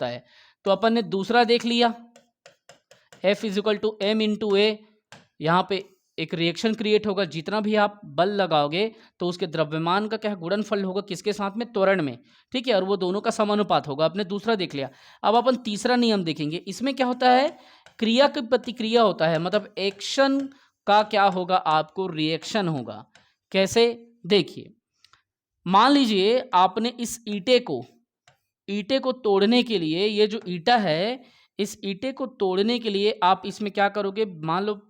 होता है। तो अपन ने दूसरा देख लिया, F is equal to M into A, यहाँ पे एक रिएक्शन क्रिएट होगा, जितना भी आप बल लगाओगे तो उसके द्रव्यमान का क्या गुणनफल होगा, किसके साथ में, त्वरण में, ठीक है, और वो दोनों का समानुपात होगा। आपने दूसरा देख लिया। अब अपन तीसरा नियम देखेंगे। इसमें क्या होता है, क्रिया की प्रतिक्रिया होता है, मतलब एक्शन का क्या होगा, आपको रिएक्शन होगा। कैसे, देखिए, मान लीजिए आपने इस ईंटे को तोड़ने के लिए, ये जो ईंटा है, इस ईंटे को तोड़ने के लिए आप इसमें क्या करोगे, मान लो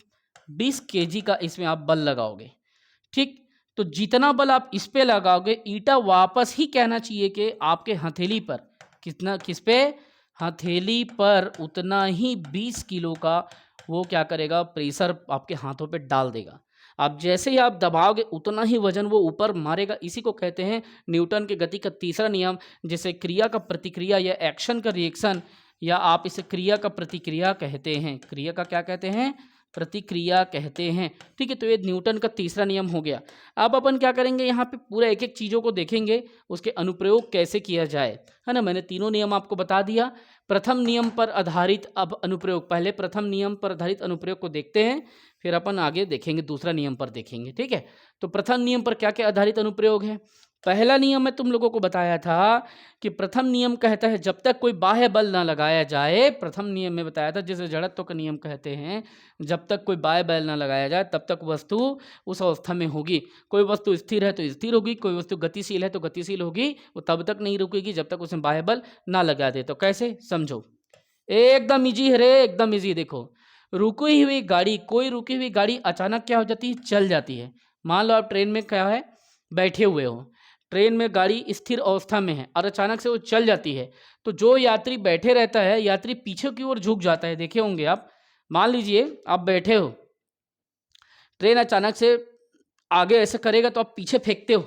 20 केजी का इसमें आप बल लगाओगे, ठीक। तो जितना बल आप इस पे लगाओगे, ईंटा वापस ही कहना चाहिए कि आपके हथेली पर कितना, किस पे, हथेली पर उतना ही 20 किलो का वो क्या करेगा, प्रेशर आपके हाथों पे डाल देगा। आप जैसे ही आप दबाओगे उतना ही वजन वो ऊपर मारेगा। इसी को कहते हैं न्यूटन के गति का तीसरा नियम, जिसे क्रिया का प्रतिक्रिया या एक्शन का रिएक्शन, या आप इसे क्रिया का प्रतिक्रिया कहते हैं। क्रिया का क्या कहते हैं, प्रतिक्रिया कहते हैं, ठीक है। तो ये न्यूटन का तीसरा नियम हो गया। अब अपन क्या करेंगे, यहाँ पे पूरा एक एक चीज़ों को देखेंगे, उसके अनुप्रयोग कैसे किया जाए, है ना। मैंने तीनों नियम आपको बता दिया। प्रथम नियम पर आधारित अब अनुप्रयोग, पहले प्रथम नियम पर आधारित अनुप्रयोग को देखते हैं, फिर अपन आगे देखेंगे, दूसरा नियम पर देखेंगे, ठीक है। तो प्रथम नियम पर क्या क्या आधारित अनुप्रयोग है। पहला नियम मैं तुम लोगों को बताया था कि प्रथम नियम कहता है जब तक कोई बाह्य बल ना लगाया जाए, प्रथम नियम में बताया था, जिसे जड़त्व का नियम कहते हैं, जब तक कोई बाह्य बल ना लगाया जाए तब तक वस्तु उस अवस्था में होगी। कोई वस्तु स्थिर है तो स्थिर होगी, कोई वस्तु गतिशील है तो गतिशील होगी, वो तब तक नहीं रुकेगी जब तक उसमें बाह्य बल ना लगा दे। तो कैसे, समझो, एकदम इजी है रे, एकदम इजी। देखो, रुकी हुई गाड़ी, कोई रुकी हुई गाड़ी अचानक क्या हो जाती है, चल जाती है। मान लो आप ट्रेन में क्या है, बैठे हुए हो, ट्रेन में गाड़ी स्थिर अवस्था में है और अचानक से वो चल जाती है, तो जो यात्री बैठे रहता है, यात्री पीछे की ओर झुक जाता है। देखे होंगे आप, मान लीजिए आप बैठे हो, ट्रेन अचानक से आगे ऐसे करेगा तो आप पीछे फेंकते हो,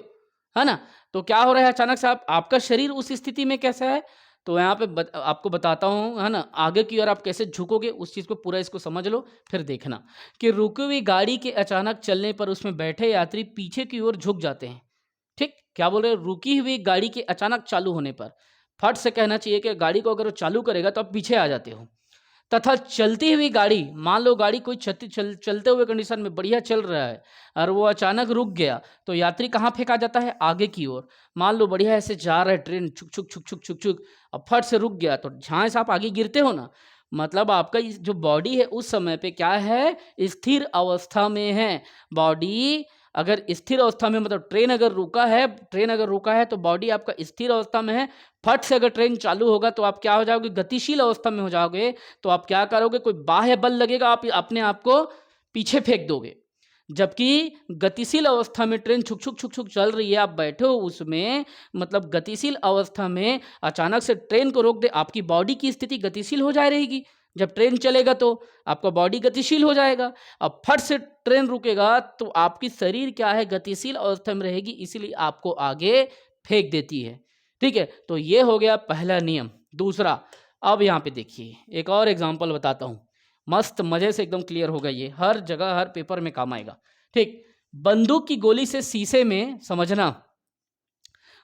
है ना। तो क्या हो रहा है, अचानक से आपका शरीर उस स्थिति में कैसा है, तो यहाँ पे आपको बताता हूँ, है ना, आगे की ओर आप कैसे झुकोगे, उस चीज़ को पूरा इसको समझ लो, फिर देखना कि रुकी हुई गाड़ी के अचानक चलने पर उसमें बैठे यात्री पीछे की ओर झुक जाते हैं, ठीक। क्या बोल रहे हैं, रुकी हुई गाड़ी के अचानक चालू होने पर, फट से कहना चाहिए कि गाड़ी को अगर वो चालू करेगा तो आप पीछे आ जाते हो। तथा चलती हुई गाड़ी, मान लो गाड़ी कोई चलते हुए कंडीशन में बढ़िया चल रहा है और वो अचानक रुक गया, तो यात्री कहाँ फेंका जाता है, आगे की ओर। मान लो बढ़िया ऐसे जा रहा है ट्रेन, छुक छुक छुक छुक छुक छुक, अब फट से रुक गया, तो जहाँ से आप आगे गिरते हो ना, मतलब आपका जो बॉडी है उस समय पे क्या है, स्थिर अवस्था में है। बॉडी अगर स्थिर अवस्था में, मतलब ट्रेन अगर रुका है तो बॉडी आपका स्थिर अवस्था में है। फट से अगर ट्रेन चालू होगा तो आप क्या हो जाओगे, गतिशील अवस्था में हो जाओगे। तो आप क्या करोगे, कोई बाह्य बल लगेगा, आप अपने आप को पीछे फेंक दोगे। जबकि गतिशील अवस्था में ट्रेन छुक छुक छुक छुक चल रही है, आप बैठे हो उसमें, मतलब गतिशील अवस्था में अचानक से ट्रेन को रोक दे, आपकी बॉडी की स्थिति गतिशील हो जाए रहेगी। जब ट्रेन चलेगा तो आपका बॉडी गतिशील हो जाएगा। अब फट से ट्रेन रुकेगा तो आपकी शरीर क्या है, गतिशील अवस्था में रहेगी, इसीलिए आपको आगे फेंक देती है, ठीक है। तो ये हो गया पहला नियम। दूसरा, अब यहाँ पे देखिए, एक और एग्जांपल बताता हूँ, मस्त मजे से एकदम क्लियर होगा, ये हर जगह हर पेपर में काम आएगा, ठीक। बंदूक की गोली से शीशे में, समझना,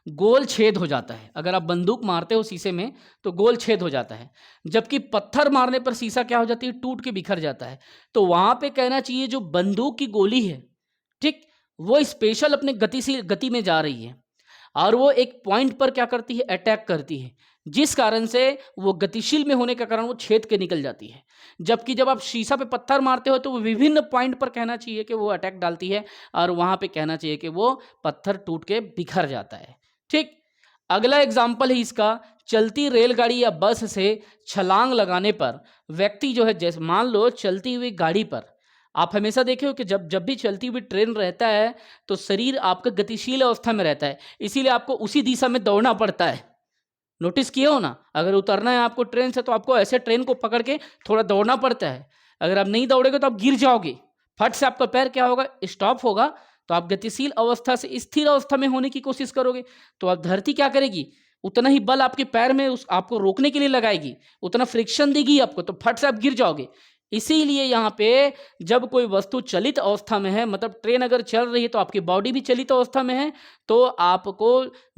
गोल छेद हो जाता है। अगर आप बंदूक मारते हो शीशे में तो गोल छेद हो जाता है, जबकि पत्थर मारने पर शीशा क्या हो जाती है, टूट के बिखर जाता है। तो वहां पे कहना चाहिए जो बंदूक की गोली है, ठीक, वो स्पेशल अपने गति में जा रही है और वो एक पॉइंट पर क्या करती है, अटैक करती है, जिस कारण से वो गतिशील में होने के कारण वो छेद के निकल जाती है। जबकि जब आप शीशा पे पत्थर मारते हो तो वो विभिन्न पॉइंट पर कहना चाहिए कि वो अटैक डालती है और वहां पे कहना चाहिए कि वो पत्थर टूट के बिखर जाता है, ठीक। अगला एग्जाम्पल है इसका, चलती रेलगाड़ी या बस से छलांग लगाने पर व्यक्ति जो है, जैसे मान लो चलती हुई गाड़ी पर, आप हमेशा देखे हो कि जब भी चलती हुई ट्रेन रहता है तो शरीर आपका गतिशील अवस्था में रहता है, इसीलिए आपको उसी दिशा में दौड़ना पड़ता है। नोटिस किए हो ना, अगर उतरना है आपको ट्रेन से तो आपको ऐसे ट्रेन को पकड़ के थोड़ा दौड़ना पड़ता है। अगर आप नहीं दौड़ेगे तो आप गिर जाओगे, फट से आपका पैर क्या होगा, स्टॉप होगा, तो आप गतिशील अवस्था से स्थिर अवस्था में होने की कोशिश करोगे। तो अब धरती क्या करेगी, उतना ही बल आपके पैर में आपको रोकने के लिए लगाएगी, उतना फ्रिक्शन देगी आपको, तो फट से आप गिर जाओगे। इसीलिए यहाँ पे जब कोई वस्तु चलित अवस्था में है, मतलब ट्रेन अगर चल रही है तो आपकी बॉडी भी चलित अवस्था में है, तो आपको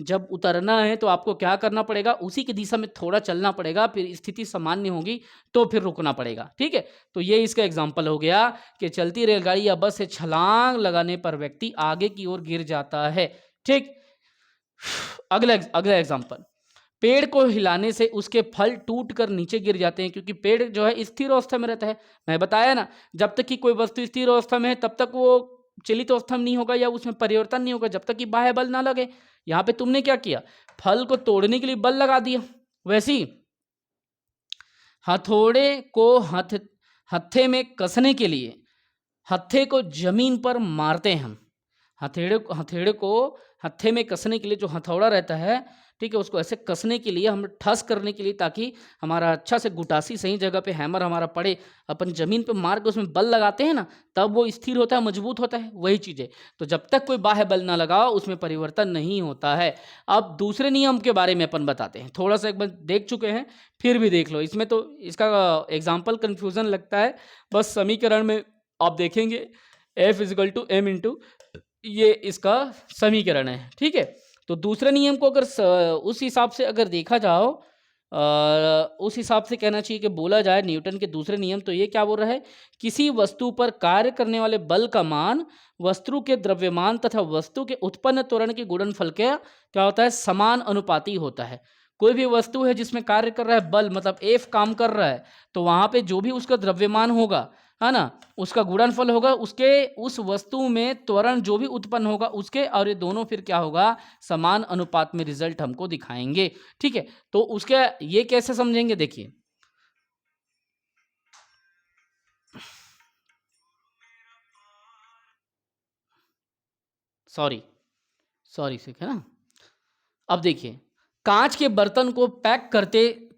जब उतरना है तो आपको क्या करना पड़ेगा, उसी की दिशा में थोड़ा चलना पड़ेगा, फिर स्थिति सामान्य होगी तो फिर रुकना पड़ेगा। ठीक है, तो ये इसका एग्जाम्पल हो गया कि चलती रेलगाड़ी या बस से छलांग लगाने पर व्यक्ति आगे की ओर गिर जाता है। ठीक, अगला एग्जाम्पल, पेड़ को हिलाने से उसके फल टूट कर नीचे गिर जाते हैं, क्योंकि पेड़ जो है स्थिर अवस्था में रहता है। मैं बताया ना, जब तक कि कोई वस्तु स्थिर अवस्था में है तब तक वो चलित अवस्था में नहीं होगा या उसमें परिवर्तन नहीं होगा, जब तक कि बाह्य बल ना लगे। यहाँ पे तुमने क्या किया, फल को तोड़ने के लिए बल लगा दिया। वैसे ही हथौड़े को हत्थे में कसने के लिए हत्थे को जमीन पर मारते हैं हम। हथेड़े को हत्थे में कसने के लिए जो हथौड़ा रहता है, ठीक है, उसको ऐसे कसने के लिए, हम ठस करने के लिए, ताकि हमारा अच्छा से गुटासी सही जगह पे हैमर हमारा पड़े, अपन जमीन पे मार के उसमें बल लगाते हैं ना, तब वो स्थिर होता है, मजबूत होता है। वही चीज़ है, तो जब तक कोई बाह्य बल ना लगाओ उसमें परिवर्तन नहीं होता है। अब दूसरे नियम के बारे में अपन बताते हैं, थोड़ा सा एक बार देख चुके हैं, फिर भी देख लो। इसमें तो इसका एग्जाम्पल कन्फ्यूज़न लगता है, बस समीकरण में आप देखेंगे F = m, ये इसका समीकरण है। ठीक है, तो दूसरे नियम को अगर उस हिसाब से अगर देखा जाओ, उस हिसाब से कहना चाहिए कि बोला जाए न्यूटन के दूसरे नियम, तो ये क्या बोल रहा है, किसी वस्तु पर कार्य करने वाले बल का मान वस्तु के द्रव्यमान तथा वस्तु के उत्पन्न त्वरण के गुणनफल के क्या होता है, समान अनुपाती होता है। कोई भी वस्तु है जिसमें कार्य कर रहा है बल, मतलब F काम कर रहा है, तो वहाँ पे जो भी उसका द्रव्यमान होगा, है ना, उसका गुणनफल होगा उसके, उस वस्तु में त्वरण जो भी उत्पन्न होगा उसके, और ये दोनों फिर क्या होगा, समान अनुपात में रिजल्ट हमको दिखाएंगे। ठीक है, तो उसके ये कैसे समझेंगे, देखिए, सॉरी से है ना। अब देखिए, कांच के बर्तन को पैक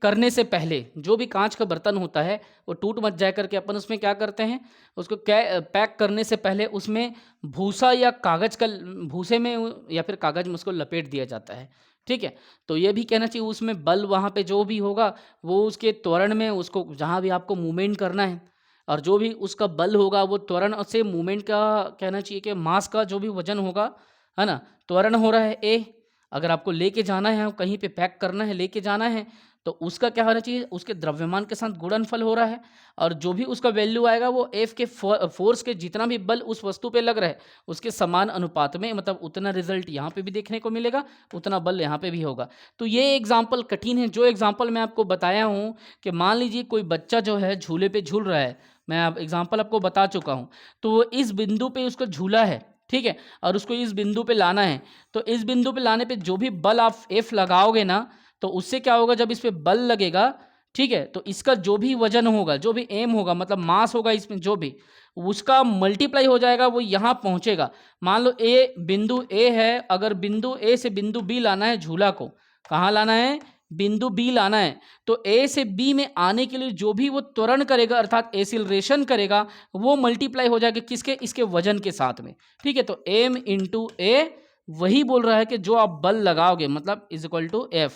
करने से पहले, जो भी कांच का बर्तन होता है वो टूट मत जाए करके अपन उसमें क्या करते हैं, उसको पैक करने से पहले उसमें भूसा या कागज का, भूसे में या फिर कागज में उसको लपेट दिया जाता है। ठीक है, तो ये भी कहना चाहिए उसमें बल, वहाँ पे जो भी होगा वो उसके त्वरण में, उसको जहाँ भी आपको मूवमेंट करना है, और जो भी उसका बल होगा वो त्वरण से मूवमेंट का, कहना चाहिए कि मास का जो भी वजन होगा, है ना, त्वरण हो रहा है ए। अगर आपको लेके जाना है, कहीं पे पैक करना है, लेके जाना है, तो उसका क्या होना चाहिए, उसके द्रव्यमान के साथ गुणनफल हो रहा है, और जो भी उसका वैल्यू आएगा वो F के फोर्स के जितना भी बल उस वस्तु पे लग रहा है उसके समान अनुपात में, मतलब उतना रिजल्ट यहाँ पे भी देखने को मिलेगा, उतना बल यहाँ पे भी होगा। तो ये एग्जाम्पल कठिन है। जो एग्जाम्पल मैं आपको बताया हूँ कि मान लीजिए कोई बच्चा जो है झूले पे झूल रहा है, मैं आप एग्जाम्पल आपको बता चुका हूँ, तो इस बिंदु पे उसका झूला है, ठीक है, और उसको इस बिंदु पे लाना है, तो इस बिंदु पे लाने पे जो भी बल आप F लगाओगे ना, तो उससे क्या होगा, जब इस पे बल लगेगा, ठीक है, तो इसका जो भी वजन होगा, जो भी एम होगा, मतलब मास होगा इसमें जो भी, उसका मल्टीप्लाई हो जाएगा, वो यहाँ पहुँचेगा। मान लो बिंदु ए है, अगर बिंदु ए से बिंदु बी लाना है, झूला को कहाँ लाना है, बिंदु बी लाना है, तो ए से बी में आने के लिए जो भी वो त्वरण करेगा, अर्थात एक्सीलरेशन करेगा, वो मल्टीप्लाई हो जाएगा किसके, इसके वजन के साथ में। ठीक है, तो m × a वही बोल रहा है कि जो आप बल लगाओगे, मतलब = F।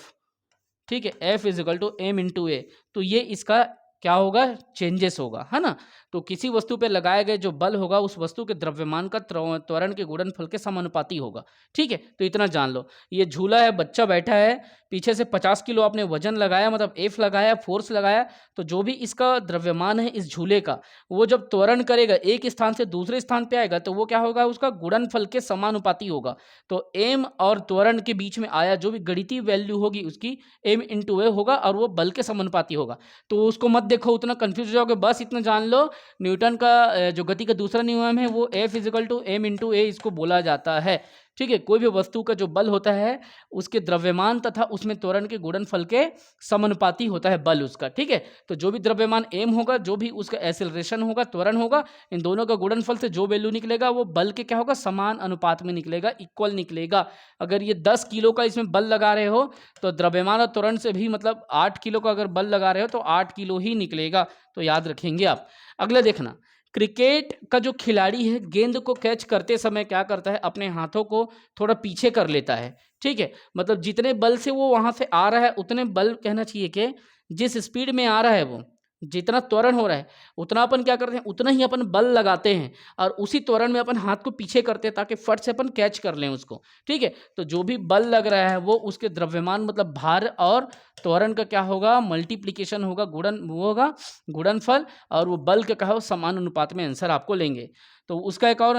ठीक है, F = m × a, तो ये इसका क्या होगा, चेंजेस होगा, है ना। तो किसी वस्तु पे लगाए गए जो बल होगा उस वस्तु के द्रव्यमान का त्वरण के गुणनफल के समानुपाती होगा। ठीक है, तो इतना जान लो। ये झूला है, बच्चा बैठा है, पीछे से 50 किलो आपने वजन लगाया, मतलब F लगाया, फोर्स लगाया, तो जो भी इसका द्रव्यमान है इस झूले का, वो जब त्वरण करेगा एक स्थान से दूसरे स्थान पे आएगा, तो वो क्या होगा, उसका गुणनफल के समानुपाती होगा। तो m और त्वरण के बीच में आया जो भी गणितीय वैल्यू होगी उसकी m × a होगा, और वो बल के समानुपाती होगा। तो उसको मत देखो, उतना कंफ्यूज हो जाओगे, बस इतना जान लो, न्यूटन का जो गति का दूसरा नियम है वो F = m × a इसको बोला जाता है। ठीक है, कोई भी वस्तु का जो बल होता है उसके द्रव्यमान तथा उसमें त्वरण के गुणनफल के समानुपाती होता है बल उसका। ठीक है, तो जो भी द्रव्यमान m होगा, जो भी उसका एक्सेलरेशन होगा, त्वरण होगा, इन दोनों का गुणनफल से जो वैल्यू निकलेगा वो बल के क्या होगा, समान अनुपात में निकलेगा, इक्वल निकलेगा। अगर ये 10 किलो का इसमें बल लगा रहे हो तो द्रव्यमान और त्वरण से भी, मतलब 8 किलो का अगर बल लगा रहे हो तो 8 किलो ही निकलेगा, तो याद रखेंगे आप। अगला देखना, क्रिकेट का जो खिलाड़ी है गेंद को कैच करते समय क्या करता है, अपने हाथों को थोड़ा पीछे कर लेता है। ठीक है, मतलब जितने बल से वो वहां से आ रहा है उतने बल, कहना चाहिए कि जिस स्पीड में आ रहा है वो, जितना त्वरण हो रहा है उतना अपन क्या करते हैं, उतना ही अपन बल लगाते हैं और उसी त्वरण में अपन हाथ को पीछे करते हैं ताकि फट से अपन कैच कर लें उसको। ठीक है, तो जो भी बल लग रहा है वो उसके द्रव्यमान मतलब भार और त्वरण का क्या होगा, मल्टीप्लीकेशन होगा, वो होगा गुणनफल, और वो बल का क्या हो समान अनुपात में आंसर आपको लेंगे। तो उसका एक और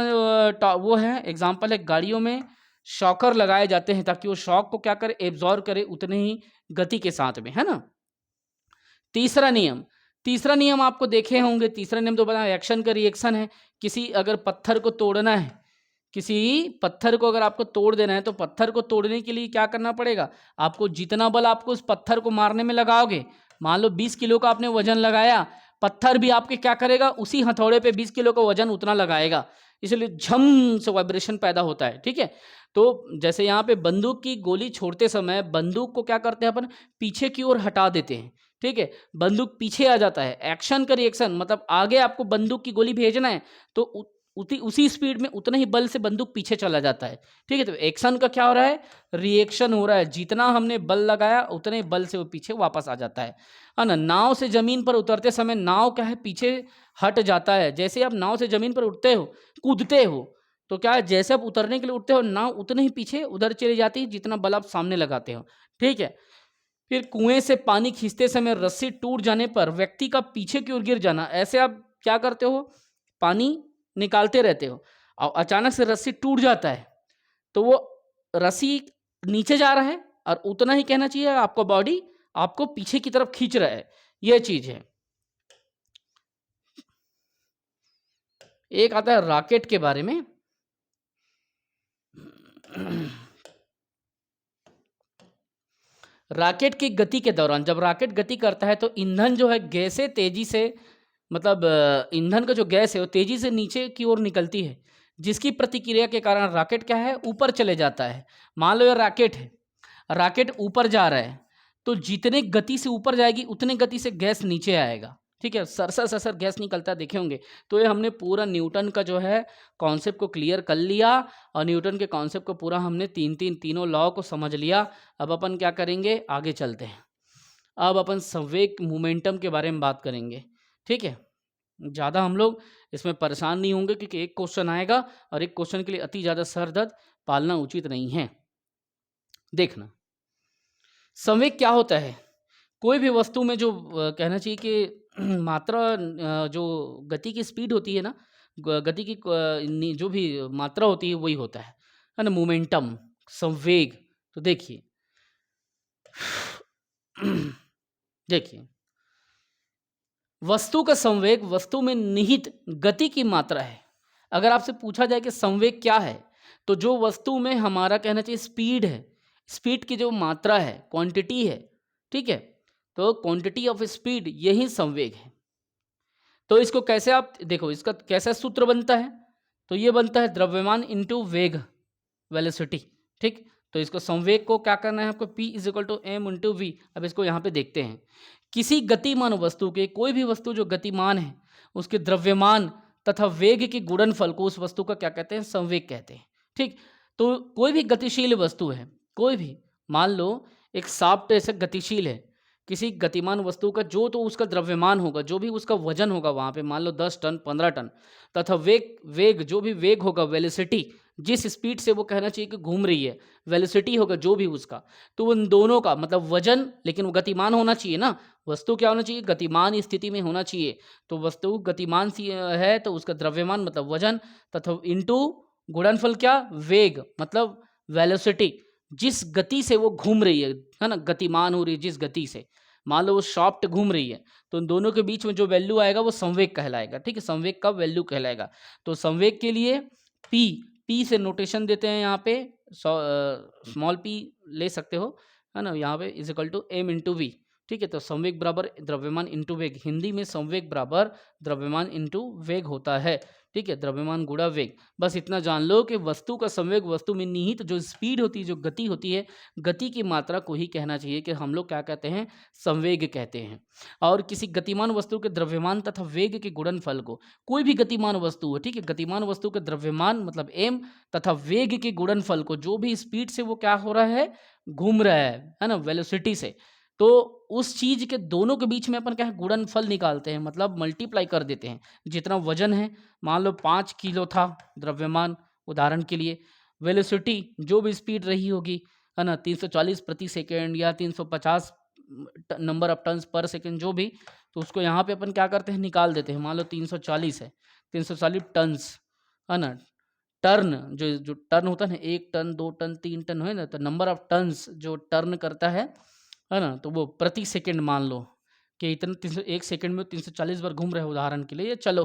वो है एग्जाम्पल है, गाड़ियों में शॉकर लगाए जाते हैं ताकि वो शॉक को क्या करे, एब्जॉर्ब करे उतने ही गति के साथ में, है ना। तीसरा नियम आपको देखे होंगे, तीसरा नियम तो बता एक्शन का रिएक्शन है। किसी अगर पत्थर को तोड़ना है, किसी पत्थर को अगर आपको तोड़ देना है तो पत्थर को तोड़ने के लिए क्या करना पड़ेगा, आपको जितना बल आपको उस पत्थर को मारने में लगाओगे, मान लो 20 किलो का आपने वजन लगाया, पत्थर भी आपके क्या करेगा, उसी हथौड़े पे 20 किलो का वजन उतना लगाएगा, इसलिए झम से वाइब्रेशन पैदा होता है। ठीक है, तो जैसे यहाँ पे बंदूक की गोली छोड़ते समय बंदूक को क्या करते हैं अपन, पीछे की ओर हटा देते हैं। ठीक है, बंदूक पीछे आ जाता है, एक्शन का रिएक्शन मतलब आगे आपको बंदूक की गोली भेजना है तो उसी स्पीड में उतना ही बल से बंदूक पीछे चला जाता है। ठीक है, तो एक्शन का क्या हो रहा है, रिएक्शन हो रहा है, जितना हमने बल लगाया उतने बल से वो पीछे वापस आ जाता है ना। नाव से जमीन पर उतरते समय नाव क्या है, पीछे हट जाता है। जैसे आप नाव से जमीन पर उठते हो, कूदते हो, तो क्या है, जैसे आप उतरने के लिए उठते हो नाव उतने ही पीछे उधर चली जाती है जितना बल आप सामने लगाते हो। ठीक है, फिर कुएं से पानी खींचते समय रस्सी टूट जाने पर व्यक्ति का पीछे की ओर गिर जाना। ऐसे आप क्या करते हो, पानी निकालते रहते हो और अचानक से रस्सी टूट जाता है तो वो रस्सी नीचे जा रहा है और उतना ही कहना चाहिए आपको बॉडी आपको पीछे की तरफ खींच रहा है, यह चीज है। एक आता है रॉकेट के बारे में। रॉकेट की गति के दौरान जब रॉकेट गति करता है तो ईंधन जो है गैसें तेजी से मतलब ईंधन का जो गैस है वो तेजी से नीचे की ओर निकलती है, जिसकी प्रतिक्रिया के कारण रॉकेट क्या है, ऊपर चले जाता है। मान लो ये रॉकेट है, रॉकेट ऊपर जा रहा है तो जितने गति से ऊपर जाएगी उतने गति से गैस नीचे आएगा। ठीक है, सरसर सरसर गैस निकलता है, देखे होंगे। तो ये हमने पूरा न्यूटन का जो है कॉन्सेप्ट को क्लियर कर लिया और न्यूटन के कॉन्सेप्ट को पूरा हमने तीनों लॉ को समझ लिया। अब अपन क्या करेंगे, आगे चलते हैं। अब अपन संवेग मोमेंटम के बारे में बात करेंगे। ठीक है, ज़्यादा हम लोग इसमें परेशान नहीं होंगे क्योंकि एक क्वेश्चन आएगा और एक क्वेश्चन के लिए अति ज़्यादा सर दर्द पालना उचित नहीं है। देखना संवेग क्या होता है, कोई भी वस्तु में जो कहना चाहिए कि मात्रा जो गति की स्पीड होती है ना, गति की जो भी मात्रा होती है वही होता है ना, मोमेंटम, संवेग। तो देखिए देखिए वस्तु का संवेग वस्तु में निहित गति की मात्रा है। अगर आपसे पूछा जाए कि संवेग क्या है तो जो वस्तु में हमारा कहना चाहिए स्पीड है, स्पीड की जो मात्रा है, क्वांटिटी है। ठीक है, तो क्वांटिटी ऑफ स्पीड यही संवेग है। तो इसको कैसे आप देखो, इसका कैसा सूत्र बनता है, तो ये बनता है द्रव्यमान इंटू वेग, वेलोसिटी। ठीक, तो इसको संवेग को क्या करना है आपको, P = m × v। अब इसको यहाँ पे देखते हैं, किसी गतिमान वस्तु के, कोई भी वस्तु जो गतिमान है उसके द्रव्यमान तथा वेग के गुणनफल को उस वस्तु का क्या कहते हैं, संवेग कहते हैं। ठीक, तो कोई भी गतिशील वस्तु है, कोई भी, मान लो एक शाफ्ट ऐसे गतिशील है, किसी गतिमान वस्तु का जो तो उसका द्रव्यमान होगा, जो भी उसका वजन होगा वहाँ पे, मान लो 10 टन 15 टन, तथा वेग जो भी वेग होगा, वेलोसिटी, जिस स्पीड से वो कहना चाहिए कि घूम रही है, वेलोसिटी होगा जो भी उसका, तो उन दोनों का मतलब वजन, लेकिन वो गतिमान होना चाहिए ना, वस्तु क्या होना चाहिए, गतिमान स्थिति में होना चाहिए। तो वस्तु गतिमान सी है तो उसका द्रव्यमान मतलब वजन तथा इंटू गुणनफल क्या, वेग मतलब वेलोसिटी, जिस गति से वो घूम रही है ना, गतिमान हो रही है जिस गति से, मान लो वो सॉफ्ट घूम रही है, तो उन दोनों के बीच में जो वैल्यू आएगा वो संवेग कहलाएगा। ठीक है, संवेग का वैल्यू कहलाएगा। तो संवेग के लिए पी से नोटेशन देते हैं, यहाँ पे स्मॉल पी ले सकते हो, है ना, यहाँ पे = m × v। ठीक है, तो संवेग बराबर द्रव्यमान इंटू वेग, हिंदी में संवेग बराबर द्रव्यमान इंटू वेग होता है। ठीक है, द्रव्यमान गुणा वेग। बस इतना जान लो कि वस्तु का संवेग वस्तु में निहित जो स्पीड होती है, जो गति होती है, गति की मात्रा को ही कहना चाहिए कि हम लोग क्या कहते हैं, संवेग कहते हैं। और किसी गतिमान वस्तु के द्रव्यमान तथा वेग के गुणनफल को, कोई भी गतिमान वस्तु है, ठीक है, गतिमान वस्तु के द्रव्यमान मतलब m तथा वेग के गुणनफल को, जो भी स्पीड से वो क्या हो रहा है, घूम रहा है ना, वेलोसिटी से, तो उस चीज के दोनों के बीच में अपन क्या है गुणनफल निकालते हैं, मतलब मल्टीप्लाई कर देते हैं। जितना वजन है, मान लो 5 किलो था द्रव्यमान उदाहरण के लिए, वेलोसिटी जो भी स्पीड रही होगी है ना 340 प्रति सेकेंड या 350 नंबर ऑफ टन्स पर सेकेंड जो भी, तो उसको यहाँ पे अपन क्या करते हैं निकाल देते हैं। मान लो 340 है, 340 टन्स है ना, टर्न जो जो टर्न होता है ना, 1 टन 2 टन 3 टन है ना, तो नंबर ऑफ टन्स जो टर्न करता है ना, तो वो प्रति सेकंड मान लो कि इतना 300 1 सेकंड में 340 बार घूम रहे हैं उदाहरण के लिए, चलो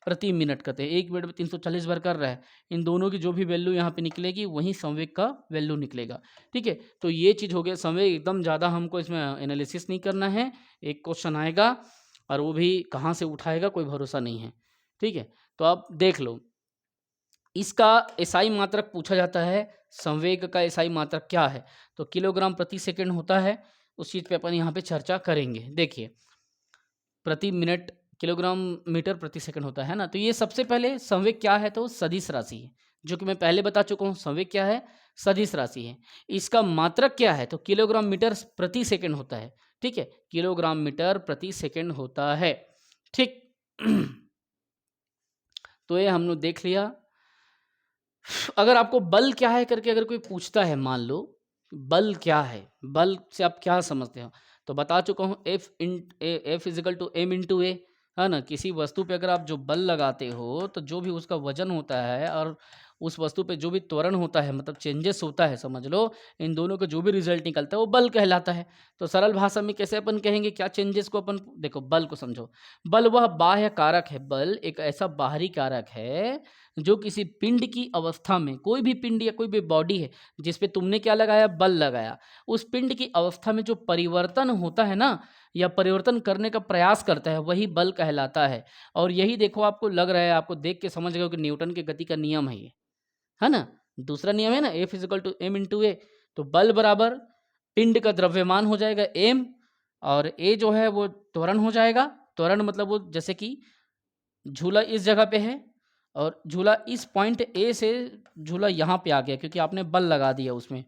प्रति मिनट कहते हैं 1 मिनट में 340 बार कर रहा है। इन दोनों की जो भी वैल्यू यहाँ पे निकलेगी वही संवेग का वैल्यू निकलेगा। ठीक है, तो ये चीज़ हो गया संवेग। एकदम ज़्यादा हमको इसमें एनालिसिस नहीं करना है, एक क्वेश्चन आएगा और वो भी कहाँ से उठाएगा कोई भरोसा नहीं है। ठीक है, तो आप देख लो, इसका एसआई मात्रक पूछा जाता है, संवेग का एसआई मात्रक क्या है, तो किलोग्राम प्रति सेकंड होता है। उस चीज़ पे अपन यहाँ पे चर्चा करेंगे। देखिए, प्रति मिनट किलोग्राम मीटर प्रति सेकंड होता है ना, तो ये सबसे पहले संवेग क्या है, तो सदिश राशि है, जो कि मैं पहले बता चुका हूँ। संवेग क्या है, सदिश राशि है। इसका मात्रक क्या है, तो किलोग्राम मीटर प्रति सेकंड होता है। ठीक है, किलोग्राम मीटर प्रति सेकंड होता है। ठीक तो ये हमने देख लिया। अगर आपको बल क्या है करके अगर कोई पूछता है, मान लो बल क्या है, बल से आप क्या समझते हो, तो बता चुका हूँ F is equal to M into A, है ना। किसी वस्तु पे अगर आप जो बल लगाते हो तो जो भी उसका वजन होता है और उस वस्तु पे जो भी त्वरण होता है, मतलब चेंजेस होता है, समझ लो, इन दोनों का जो भी रिजल्ट निकलता है वो बल कहलाता है। तो सरल भाषा में कैसे अपन कहेंगे, क्या चेंजेस को अपन देखो, बल को समझो। बल वह बाह्य कारक है, बल एक ऐसा बाहरी कारक है जो किसी पिंड की अवस्था में, कोई भी पिंड या कोई भी बॉडी है जिस पे तुमने क्या लगाया, बल लगाया, उस पिंड की अवस्था में जो परिवर्तन होता है ना, या परिवर्तन करने का प्रयास करता है, वही बल कहलाता है। और यही देखो, आपको लग रहा है, आपको देख के समझ गए हो कि न्यूटन की गति का नियम है ये, है ना। दूसरा नियम है ना, F is equal to M into A, तो बल बराबर पिंड का द्रव्यमान हो जाएगा एम, और ए जो है वो त्वरण हो जाएगा। त्वरण मतलब वो जैसे कि झूला इस जगह पे है और झूला इस पॉइंट ए से झूला यहाँ पे आ गया क्योंकि आपने बल लगा दिया उसमें,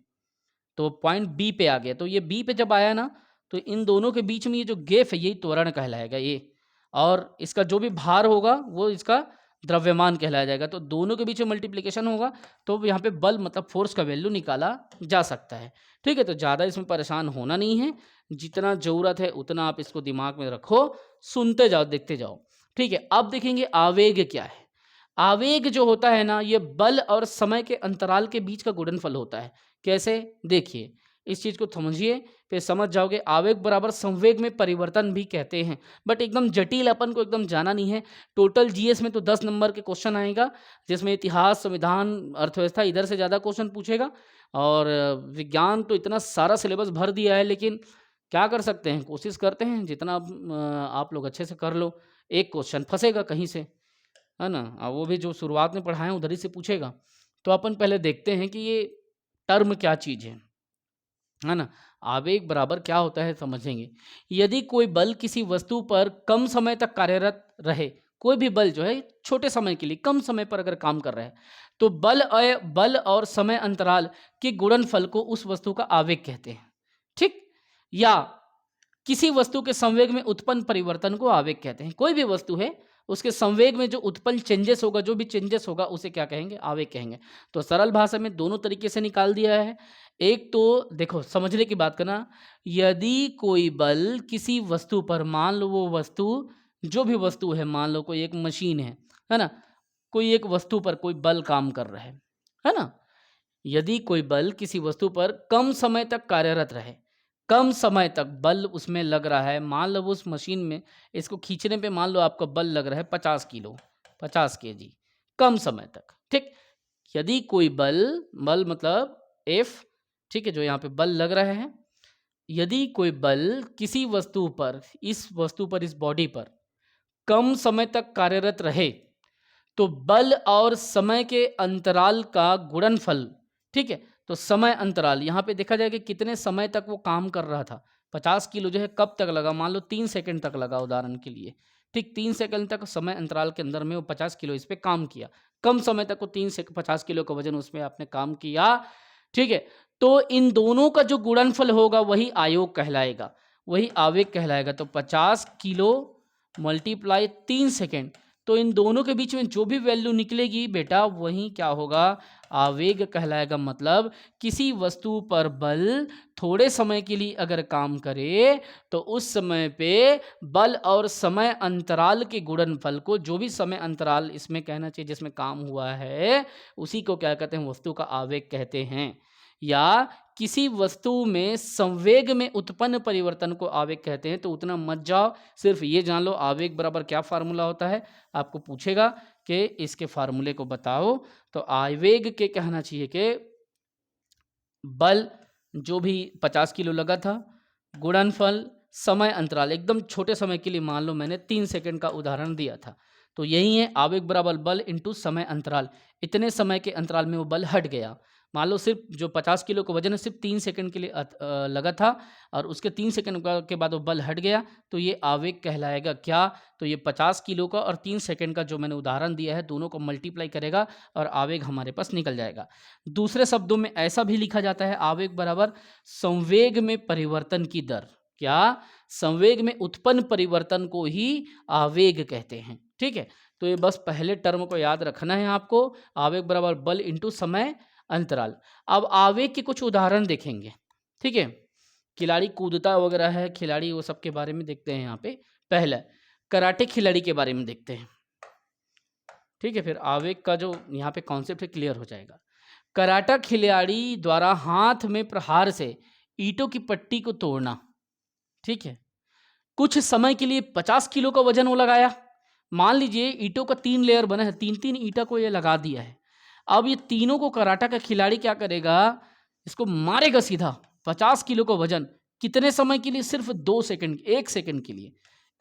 तो पॉइंट बी पे आ गया। तो ये बी पे जब आया ना, तो इन दोनों के बीच में ये जो गैप है यही त्वरण कहलाएगा ये, और इसका जो भी भार होगा वो इसका द्रव्यमान कहलाया जाएगा। तो दोनों के बीच में मल्टीप्लिकेशन होगा, तो यहाँ पे बल मतलब फोर्स का वैल्यू निकाला जा सकता है। ठीक है, तो ज़्यादा इसमें परेशान होना नहीं है, जितना ज़रूरत है उतना आप इसको दिमाग में रखो, सुनते जाओ, देखते जाओ। ठीक है, अब देखेंगे आवेग क्या है। आवेग जो होता है ना, ये बल और समय के अंतराल के बीच का गुणनफल होता है। कैसे, देखिए, इस चीज़ को समझिए, फिर समझ जाओगे। आवेग बराबर संवेग में परिवर्तन भी कहते हैं, बट एकदम जटिल अपन को एकदम जाना नहीं है। टोटल जीएस में तो 10 नंबर के क्वेश्चन आएगा, जिसमें इतिहास, संविधान, अर्थव्यवस्था इधर से ज़्यादा क्वेश्चन पूछेगा, और विज्ञान तो इतना सारा सिलेबस भर दिया है, लेकिन क्या कर सकते हैं, कोशिश करते हैं जितना आप लोग अच्छे से कर लो। एक क्वेश्चन फंसेगा कहीं से, है ना, और वो भी जो शुरुआत में पढ़ाए उधर ही से पूछेगा। तो अपन पहले देखते हैं कि ये टर्म क्या चीज़ है ना। आवेग बराबर क्या होता है समझेंगे। यदि कोई बल किसी वस्तु पर कम समय तक कार्यरत रहे, कोई भी बल जो है छोटे समय के लिए कम समय पर अगर काम कर रहा है, तो बल और समय अंतराल के गुणनफल को उस वस्तु का आवेग कहते हैं। ठीक, या किसी वस्तु के संवेग में उत्पन्न परिवर्तन को आवेग कहते हैं। कोई भी वस्तु है, उसके संवेग में जो उत्पन्न चेंजेस होगा, जो भी चेंजेस होगा, उसे क्या कहेंगे, आवेग कहेंगे। तो सरल भाषा में दोनों तरीके से निकाल दिया है। एक तो देखो, समझने की बात करना, यदि कोई बल किसी वस्तु पर, मान लो वो वस्तु, जो भी वस्तु है, मान लो कोई एक मशीन है ना, कोई एक वस्तु पर कोई बल काम कर रहा है ना। यदि कोई बल किसी वस्तु पर कम समय तक कार्यरत रहे, कम समय तक बल उसमें लग रहा है, मान लो उस मशीन में इसको खींचने पे मान लो आपका बल लग रहा है 50 किलो, 50 केजी, कम समय तक। ठीक, यदि कोई बल, बल मतलब एफ, ठीक है, जो यहाँ पे बल लग रहा है, यदि कोई बल किसी वस्तु पर, इस वस्तु पर, इस बॉडी पर कम समय तक कार्यरत रहे, तो बल और समय के अंतराल का गुणनफल, ठीक है, तो समय अंतराल यहाँ पे देखा जाए कि कितने समय तक वो काम कर रहा था। 50 किलो जो है कब तक लगा, मान लो 3 सेकंड तक लगा उदाहरण के लिए। ठीक, 3 सेकंड तक समय अंतराल के अंदर में वो 50 किलो इस पे काम किया, कम समय तक वो 3 से 50 किलो का वजन उसमें आपने काम किया। ठीक है, तो इन दोनों का जो गुणनफल होगा वही आयोग कहलाएगा। वही आवेग कहलाएगा। तो 50 किलो मल्टीप्लाई 3 सेकेंड, तो इन दोनों के बीच में जो भी वैल्यू निकलेगी बेटा वही क्या होगा, आवेग कहलाएगा। मतलब किसी वस्तु पर बल थोड़े समय के लिए अगर काम करे तो उस समय पे बल और समय अंतराल के गुणनफल को, जो भी समय अंतराल इसमें कहना चाहिए जिसमें काम हुआ है, उसी को क्या कहते हैं, वस्तु का आवेग कहते हैं। या किसी वस्तु में संवेग में उत्पन्न परिवर्तन को आवेग कहते हैं। तो उतना मत जाओ, सिर्फ ये जान लो आवेग बराबर क्या फार्मूला होता है। आपको पूछेगा कि इसके फार्मूले को बताओ, तो आवेग के कहना चाहिए कि बल जो भी 50 किलो लगा था, गुणनफल समय अंतराल, एकदम छोटे समय के लिए मान लो मैंने 3 सेकंड का उदाहरण दिया था, तो यही है आवेग बराबर बल इंटू समय अंतराल। इतने समय के अंतराल में वो बल हट गया, मान लो सिर्फ जो 50 किलो का वजन है सिर्फ 3 सेकंड के लिए लगा था, और उसके 3 सेकंड के बाद वो बल हट गया, तो ये आवेग कहलाएगा। क्या, तो ये 50 किलो का और 3 सेकंड का जो मैंने उदाहरण दिया है, दोनों को मल्टीप्लाई करेगा और आवेग हमारे पास निकल जाएगा। दूसरे शब्दों में ऐसा भी लिखा जाता है, आवेग बराबर संवेग में परिवर्तन की दर। क्या, संवेग में उत्पन्न परिवर्तन को ही आवेग कहते हैं। ठीक है, तो ये बस पहले टर्म को याद रखना है आपको, आवेग बराबर बल इंटू समय अंतराल। अब आवेग के कुछ उदाहरण देखेंगे। ठीक है, खिलाड़ी कूदता वगैरह है, खिलाड़ी वो सब के बारे में देखते हैं यहाँ पे। पहला कराटे खिलाड़ी के बारे में देखते हैं। ठीक है, फिर आवेग का जो यहाँ पे कॉन्सेप्ट है क्लियर हो जाएगा। कराटा खिलाड़ी द्वारा हाथ में प्रहार से ईंटों की पट्टी को तोड़ना। ठीक है, कुछ समय के लिए 50 किलो का वजन वो लगाया। मान लीजिए ईंटों का 3 लेयर बना है, 3-3 ईंटा को ये लगा दिया है। अब ये तीनों को कराटा का खिलाड़ी क्या करेगा, इसको मारेगा सीधा 50 किलो का वजन, कितने समय के लिए, सिर्फ 2 सेकंड, 1 सेकंड के लिए,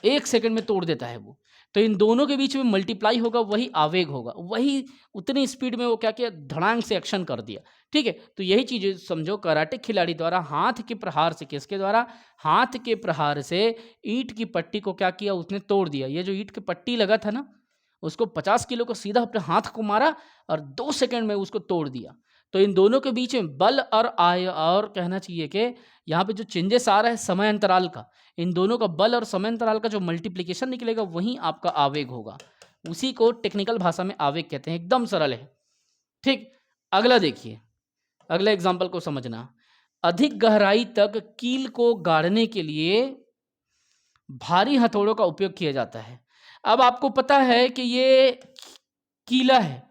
1 सेकंड में तोड़ देता है वो। तो इन दोनों के बीच में मल्टीप्लाई होगा, वही आवेग होगा, वही उतनी स्पीड में वो क्या किया, धड़ांग से एक्शन कर दिया। ठीक है, तो यही चीज़ समझो, कराटे खिलाड़ी द्वारा हाथ के प्रहार से, किसके द्वारा, हाथ के प्रहार से ईंट की पट्टी को क्या किया, उसने तोड़ दिया। ये जो ईंट की पट्टी लगा था ना, उसको 50 किलो को सीधा अपने हाथ को मारा और 2 सेकंड में उसको तोड़ दिया। तो इन दोनों के बीच में बल और कहना चाहिए कि यहाँ पे जो चेंजेस आ रहा है समय अंतराल का, इन दोनों का बल और समय अंतराल का जो मल्टीप्लिकेशन निकलेगा वही आपका आवेग होगा। उसी को टेक्निकल भाषा में आवेग कहते हैं। एकदम सरल है। ठीक, अगला देखिए, अगला एग्जाम्पल को समझना। अधिक गहराई तक कील को गाड़ने के लिए भारी हथौड़ों का उपयोग किया जाता है। अब आपको पता है कि ये कीला है,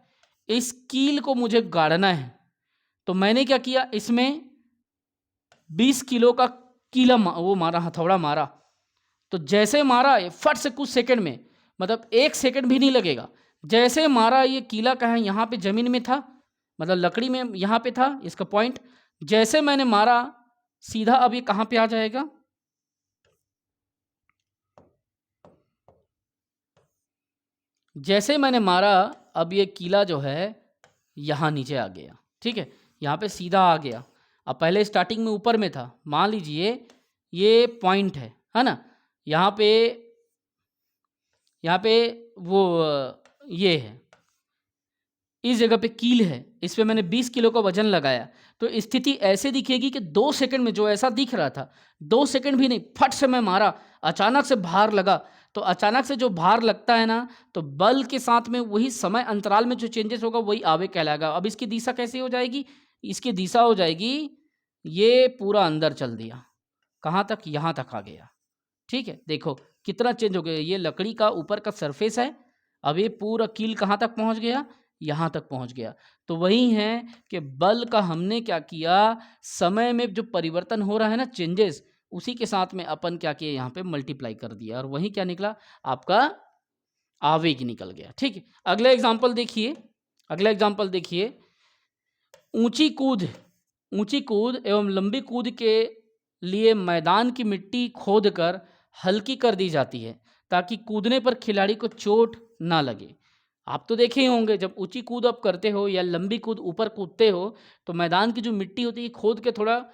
इस कील को मुझे गाड़ना है, तो मैंने क्या किया, इसमें 20 किलो का कीला वो मारा, हथौड़ा मारा। तो जैसे मारा फट से कुछ सेकंड में, मतलब 1 सेकंड भी नहीं लगेगा, जैसे मारा, ये कीला कहाँ है, यहाँ पे जमीन में था, मतलब लकड़ी में यहाँ पे था इसका पॉइंट। जैसे मैंने मारा सीधा अब ये कहाँ पे आ जाएगा, जैसे मैंने मारा अब ये कीला जो है यहाँ नीचे आ गया। ठीक है, यहाँ पे सीधा आ गया। अब पहले स्टार्टिंग में ऊपर में था, मान लीजिए ये पॉइंट है ना, यहाँ पे वो ये है, इस जगह पे कील है, इस पे मैंने 20 किलो का वजन लगाया। तो स्थिति ऐसे दिखेगी कि 2 सेकंड में जो ऐसा दिख रहा था, 2 सेकंड भी नहीं, फट से मैं मारा, अचानक से भार लगा। तो अचानक से जो भार लगता है ना, तो बल के साथ में वही समय अंतराल में जो चेंजेस होगा वही आवेग कहलाएगा। अब इसकी दिशा कैसे हो जाएगी, इसकी दिशा हो जाएगी, ये पूरा अंदर चल दिया, कहाँ तक, यहाँ तक आ गया। ठीक है, देखो कितना चेंज हो गया। ये लकड़ी का ऊपर का सरफेस है, अब ये पूरा कील कहाँ तक पहुँच गया, यहाँ तक पहुँच गया। तो वही है कि बल का हमने क्या किया, समय में जो परिवर्तन हो रहा है ना, चेंजेस, उसी के साथ में अपन क्या किया, यहाँ पे मल्टीप्लाई कर दिया, और वही क्या निकला, आपका आवेग निकल गया। ठीक है, अगला एग्जाम्पल देखिए, अगला एग्जाम्पल देखिए। ऊंची कूद एवं लंबी कूद के लिए मैदान की मिट्टी खोदकर हल्की कर दी जाती है ताकि कूदने पर खिलाड़ी को चोट ना लगे। आप तो देखे ही होंगे, जब ऊंची कूद आप करते हो या लंबी कूद ऊपर कूदते हो, तो मैदान की जो मिट्टी होती है खोद के थोड़ा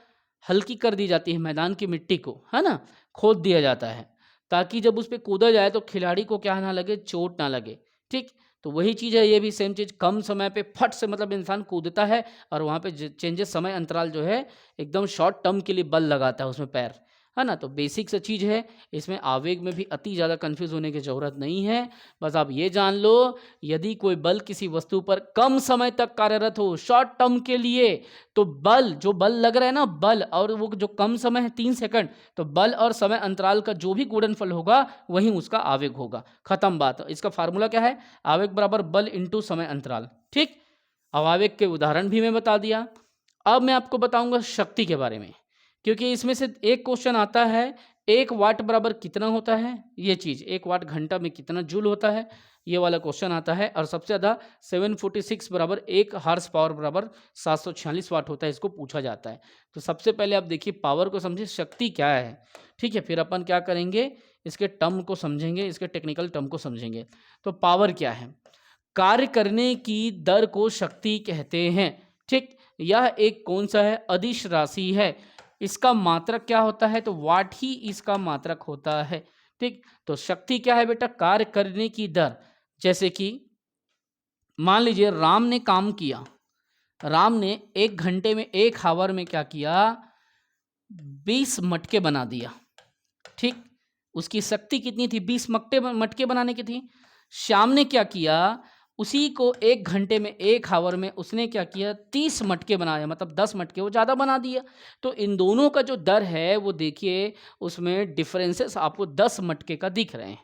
हल्की कर दी जाती है, मैदान की मिट्टी को, है ना, खोद दिया जाता है ताकि जब उस पर कूदा जाए तो खिलाड़ी को क्या ना लगे, चोट ना लगे। ठीक, तो वही चीज़ है, ये भी सेम चीज़, कम समय पे फट से मतलब इंसान कूदता है और वहाँ पे चेंजेस समय अंतराल जो है एकदम शॉर्ट टर्म के लिए बल लगाता है उसमें पैर, है ना। तो बेसिक सा चीज़ है, इसमें आवेग में भी अति ज़्यादा कंफ्यूज होने की ज़रूरत नहीं है। बस आप ये जान लो, यदि कोई बल किसी वस्तु पर कम समय तक कार्यरत हो, शॉर्ट टर्म के लिए, तो बल, जो बल लग रहा है ना, बल और वो जो कम समय है 3 सेकंड, तो बल और समय अंतराल का जो भी गुणनफल होगा वही उसका आवेग होगा। खत्म बात। इसका फार्मूला क्या है? आवेग बराबर बल इंटू समय अंतराल। ठीक। अब आवेग के उदाहरण भी मैं बता दिया। अब मैं आपको बताऊंगा शक्ति के बारे में, क्योंकि इसमें से एक क्वेश्चन आता है, 1 वाट बराबर कितना होता है, ये चीज़ 1 वाट घंटा में कितना जूल होता है, ये वाला क्वेश्चन आता है। और सबसे ज़्यादा 746 बराबर 1 हार्स पावर बराबर 746 वाट होता है, इसको पूछा जाता है। तो सबसे पहले आप देखिए पावर को समझिए, शक्ति क्या है। ठीक है, फिर अपन क्या करेंगे, इसके टर्म को समझेंगे, इसके टेक्निकल टर्म को समझेंगे। तो पावर क्या है? कार्य करने की दर को शक्ति कहते हैं। ठीक। यह एक कौन सा है? अदिश राशि है। इसका मात्रक क्या होता है? तो वाट ही इसका मात्रक होता है। ठीक। तो शक्ति क्या है बेटा? कार्य करने की दर। जैसे कि मान लीजिए राम ने काम किया, राम ने 1 घंटे में, 1 हावर में क्या किया? 20 मटके बना दिया। ठीक। उसकी शक्ति कितनी थी? 20 मटके बनाने की थी। श्याम ने क्या किया? उसी को 1 घंटे में, 1 हावर में उसने क्या किया? 30 मटके बनाया, मतलब 10 मटके वो ज़्यादा बना दिया। तो इन दोनों का जो दर है वो देखिए, उसमें डिफरेंसेस आपको 10 मटके का दिख रहे हैं।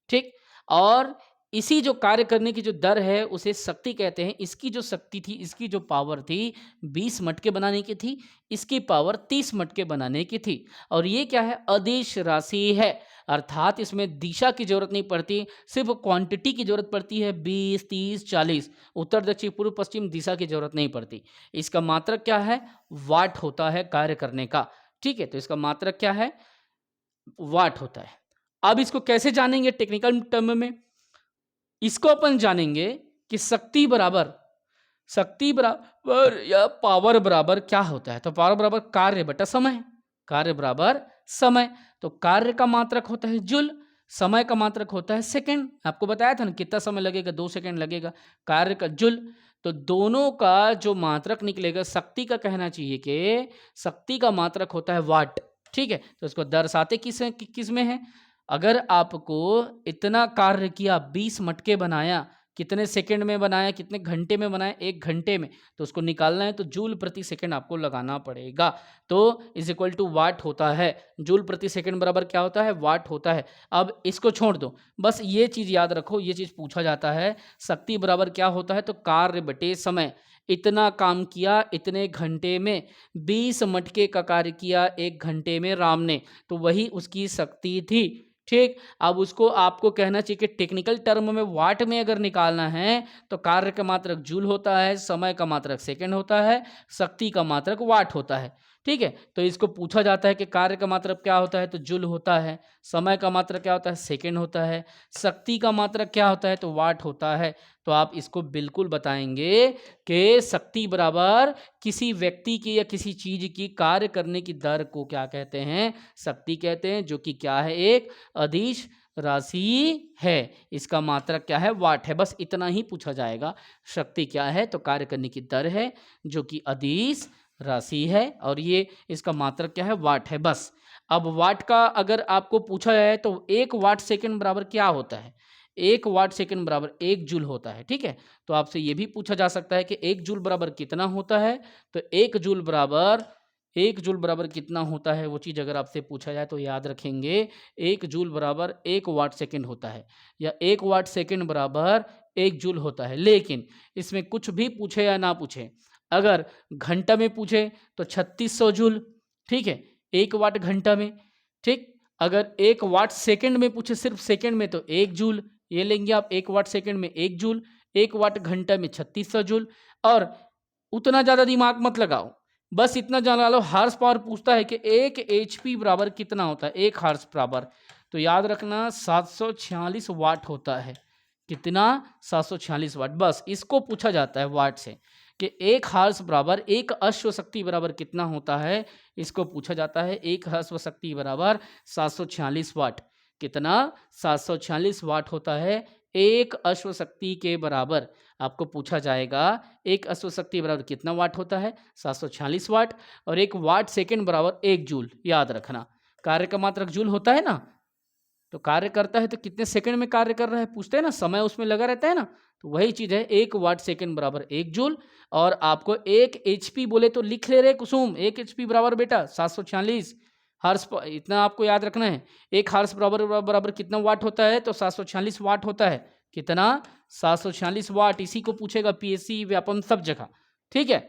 ठीक। और इसी जो कार्य करने की जो दर है उसे शक्ति कहते हैं। इसकी जो शक्ति थी, इसकी जो पावर थी, 20 मटके बनाने की थी, इसकी पावर 30 मटके बनाने की थी। और ये क्या है? अदिश राशि है, अर्थात इसमें दिशा की जरूरत नहीं पड़ती, सिर्फ क्वांटिटी की जरूरत पड़ती है। 20, 30, 40, उत्तर दक्षिण पूर्व पश्चिम दिशा की जरूरत नहीं पड़ती। इसका मात्रक क्या है? वाट होता है कार्य करने का। ठीक है, तो इसका मात्रक क्या है? वाट होता है। अब इसको कैसे जानेंगे टेक्निकल टर्म में? इसको अपन जानेंगे कि शक्ति बराबर या पावर बराबर क्या होता है। तो पावर बराबर कार्य बटा समय, कार्य बराबर समय। तो कार्य का मात्रक होता है जूल, समय का मात्रक होता है सेकंड। आपको बताया था ना कितना समय लगेगा, 2 सेकंड लगेगा। कार्य का जूल, तो दोनों का जो मात्रक निकलेगा, शक्ति का कहना चाहिए कि शक्ति का मात्रक होता है वाट। ठीक है, तो इसको दर्शाते किस में है? अगर आपको इतना कार्य किया, 20 मटके बनाया, कितने सेकंड में बनाया, कितने घंटे में बनाया? 1 घंटे में। तो उसको निकालना है तो जूल प्रति सेकंड आपको लगाना पड़ेगा। तो इज इक्वल टू वाट होता है। जूल प्रति सेकंड बराबर क्या होता है? वाट होता है। अब इसको छोड़ दो, बस ये चीज़ याद रखो, ये चीज़ पूछा जाता है। शक्ति बराबर क्या होता है? तो कार्य बटे समय। इतना काम किया इतने घंटे में, 20 मटके का कार्य किया 1 घंटे में राम ने, तो वही उसकी शक्ति थी। ठीक। अब उसको आपको कहना चाहिए कि टेक्निकल टर्म में वाट में अगर निकालना है तो कार्य का मात्रक जूल होता है, समय का मात्रक सेकंड होता है, शक्ति का मात्रक वाट होता है। ठीक है, तो इसको पूछा जाता है कि कार्य का मात्रक क्या होता है? तो जूल होता है। समय का मात्रक क्या होता है? सेकंड होता है। शक्ति का मात्रक क्या होता है? तो वाट होता है। तो आप इसको बिल्कुल बताएंगे कि शक्ति बराबर किसी व्यक्ति की या किसी चीज की कार्य करने की दर को क्या कहते हैं? शक्ति कहते हैं, जो कि क्या है? एक अदिश राशि है। इसका मात्रक क्या है? वाट है। बस इतना ही पूछा जाएगा। शक्ति क्या है? तो कार्य करने की दर है, जो कि अदिश राशि है, और ये इसका मात्रक क्या है? वाट है। बस। अब वाट का अगर आपको पूछा जाए तो 1 वाट सेकंड बराबर क्या होता है? 1 वाट सेकंड बराबर 1 जूल होता है। ठीक है, तो आपसे ये भी पूछा जा सकता है कि 1 जूल बराबर कितना होता है? तो 1 जूल बराबर कितना होता है? वो चीज़ अगर आपसे पूछा जाए तो याद रखेंगे, 1 जूल बराबर 1 वाट सेकंड होता है, या 1 वाट सेकंड बराबर 1 जूल होता है। लेकिन इसमें कुछ भी पूछे या ना पूछे, अगर घंटा में पूछे तो 3600 जूल। ठीक है, 1 वाट घंटा में। ठीक। अगर 1 वाट सेकंड में पूछे, सिर्फ सेकंड में, तो 1 जूल, ये लेंगे आप। 1 वाट सेकंड में 1 जूल, 1 वाट घंटा में 3600 जूल। और उतना ज़्यादा दिमाग मत लगाओ, बस इतना जान लो, हार्स पावर पूछता है कि 1 HP बराबर कितना होता है? 1 हार्स पावर, तो याद रखना 746 वाट होता है। कितना? 746 वाट। बस इसको पूछा जाता है वाट से कि 1 हार्स बराबर 1 अश्व शक्ति बराबर कितना होता है? इसको पूछा जाता है। 1 अश्व शक्ति बराबर 746 वाट। कितना? 746 वाट होता है 1 अश्व शक्ति के बराबर। आपको पूछा जाएगा 1 अश्व शक्ति बराबर कितना वाट होता है? 746 वाट। और 1 वाट सेकंड बराबर 1 जूल, याद रखना। कार्य का मात्रक जूल होता है ना, तो कार्य करता है तो कितने सेकंड में कार्य कर रहा है पूछते हैं ना, समय उसमें लगा रहता है ना, तो वही चीज है 1 वाट सेकंड बराबर 1 जूल। और आपको 1 HP बोले तो लिख ले रहे कुसुम, 1 HP बराबर बेटा 746 हर्स, इतना आपको याद रखना है। 1 हर्स बराबर बराबर कितना वाट होता है, तो 746 वाट होता है। कितना? 746 वाट। इसी को पूछेगा PSC व्यापम सब जगह, ठीक है।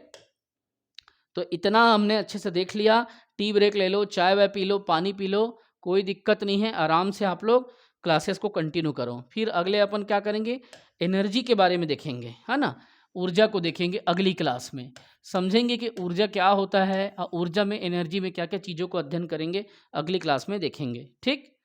तो इतना हमने अच्छे से देख लिया। टी ब्रेक ले लो, चाय वाय पी लो, पानी पी लो, कोई दिक्कत नहीं है, आराम से आप लोग क्लासेस को कंटिन्यू करो। फिर अगले अपन क्या करेंगे, एनर्जी के बारे में देखेंगे, है ना, ऊर्जा को देखेंगे अगली क्लास में, समझेंगे कि ऊर्जा क्या होता है और ऊर्जा में एनर्जी में क्या क्या चीज़ों को अध्ययन करेंगे, अगली क्लास में देखेंगे, ठीक।